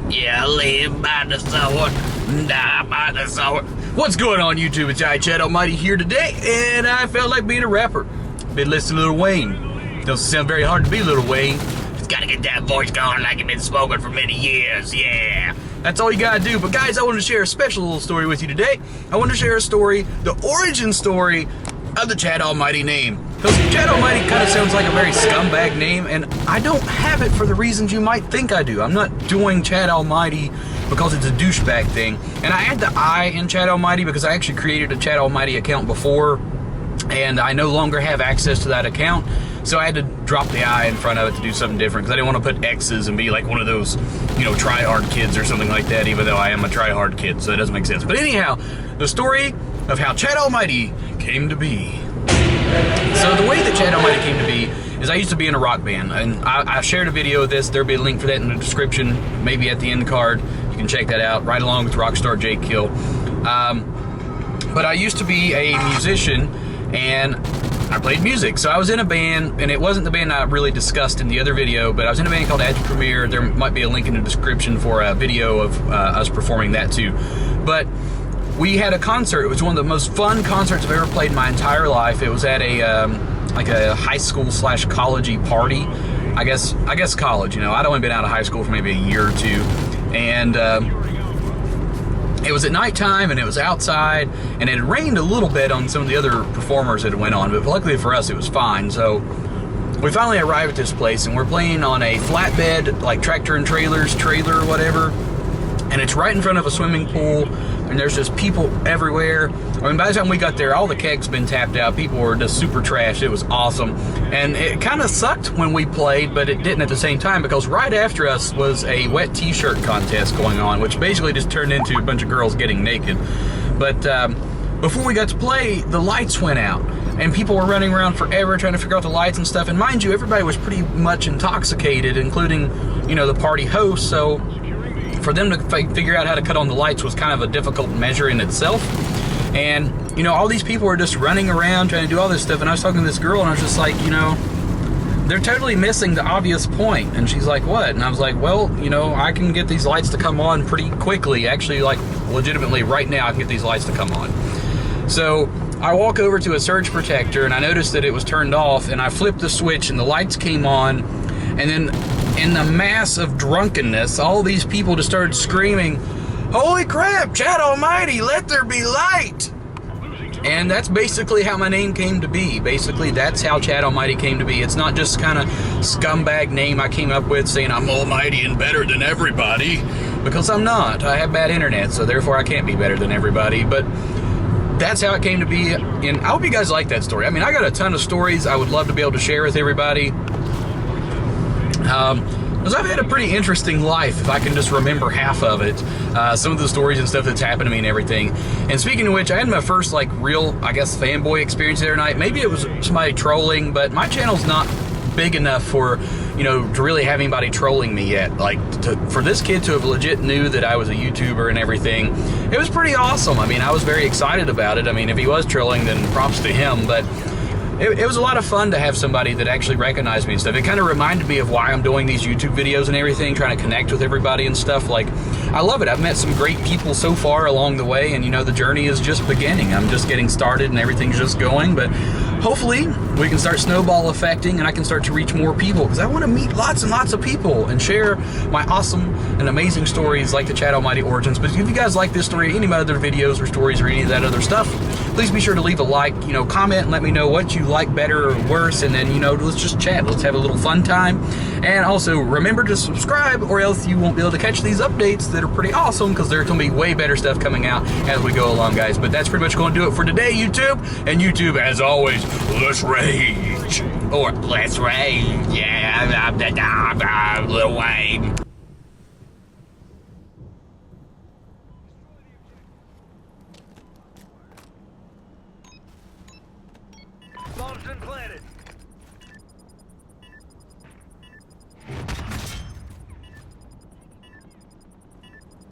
Yeah, live by the sword, die by the sword. What's going on, YouTube? It's Chadalmighty here today, and I felt like being a rapper. Been listening to Lil Wayne. Doesn't sound very hard to be Lil Wayne. Just gotta get that voice going like it's been spoken for many years, yeah. That's all you gotta do. But guys, I wanted to share a special little story with you today. I want to share a story, the origin story of the Chadalmighty name. Because Chadalmighty kind of sounds like a very scumbag name, and I don't have it for the reasons you might think I do. I'm not doing Chadalmighty because it's a douchebag thing. And I add the I in Chadalmighty because I actually created a Chadalmighty account before, and I no longer have access to that account. So I had to drop the I in front of it to do something different, because I didn't want to put X's and be like one of those, you know, try-hard kids or something like that, even though I am a try-hard kid, so that doesn't make sense. But anyhow, the story of how Chadalmighty came to be. So the way that Chadalmighty came to be is I used to be in a rock band, and I shared a video of this. There'll be a link for that in the description, maybe at the end card. You can check that out, right along with Rockstar Jake Kill. But I used to be a musician, and I played music. So I was in a band, and it wasn't the band I really discussed in the other video, but I was in a band called Agi Premier. There might be a link in the description for a video of us performing that too. But we had a concert. It was one of the most fun concerts I've ever played in my entire life. It was at a like a high school / college-y party. I guess college. You know, I'd only been out of high school for maybe a year or two, and it was at nighttime, and it was outside, and it had rained a little bit on some of the other performers that went on, but luckily for us, it was fine. So we finally arrived at this place, and we're playing on a flatbed, like tractor and trailer or whatever, and it's right in front of a swimming pool, and there's just people everywhere. I mean, by the time we got there, all the kegs been tapped out. People were just super trashed. It was awesome. And it kind of sucked when we played, but it didn't at the same time, because right after us was a wet t-shirt contest going on, which basically just turned into a bunch of girls getting naked. But before we got to play, the lights went out, and people were running around forever trying to figure out the lights and stuff. And mind you, everybody was pretty much intoxicated, including, you know, the party host. So for them to figure out how to cut on the lights was kind of a difficult measure in itself. And, you know, all these people were just running around trying to do all this stuff. And I was talking to this girl, and I was just like, you know, they're totally missing the obvious point. And she's like, what? And I was like, well, you know, I can get these lights to come on pretty quickly. Actually, like, legitimately, right now, I can get these lights to come on. So I walk over to a surge protector, and I noticed that it was turned off, and I flipped the switch, and the lights came on. And then in the mass of drunkenness, all these people just started screaming, "Holy crap, Chadalmighty, let there be light!" And that's basically how my name came to be. Basically, that's how Chadalmighty came to be. It's not just kind of scumbag name I came up with saying I'm almighty and better than everybody, because I'm not. I have bad internet, so therefore I can't be better than everybody. But that's how it came to be, and I hope you guys like that story. I mean, I got a ton of stories I would love to be able to share with everybody. Because I've had a pretty interesting life, if I can just remember half of it. Some of the stories and stuff that's happened to me and everything. And speaking of which, I had my first, like, real, I guess, fanboy experience the other night. Maybe it was somebody trolling, but my channel's not big enough for, you know, to really have anybody trolling me yet. Like, for this kid to have legit knew that I was a YouTuber and everything, it was pretty awesome. I mean, I was very excited about it. I mean, if he was trolling, then props to him, but it was a lot of fun to have somebody that actually recognized me and stuff. It kind of reminded me of why I'm doing these YouTube videos and everything, trying to connect with everybody and stuff. Like, I love it. I've met some great people so far along the way, and, you know, the journey is just beginning. I'm just getting started, and everything's just going, but hopefully we can start snowball effecting, and I can start to reach more people, because I want to meet lots and lots of people and share my awesome and amazing stories like the Chadalmighty origins. But if you guys like this story, any of my other videos or stories or any of that other stuff, please be sure to leave a like, you know, comment and let me know what you like better or worse, and then, you know, let's just chat. Let's have a little fun time. And also remember to subscribe, or else you won't be able to catch these updates that are pretty awesome, because there's going to be way better stuff coming out as we go along, guys. But that's pretty much going to do it for today, YouTube. And YouTube, as always, let's rage. Or let's rage. Yeah, I'm Lil Wayne. Bombs been planted.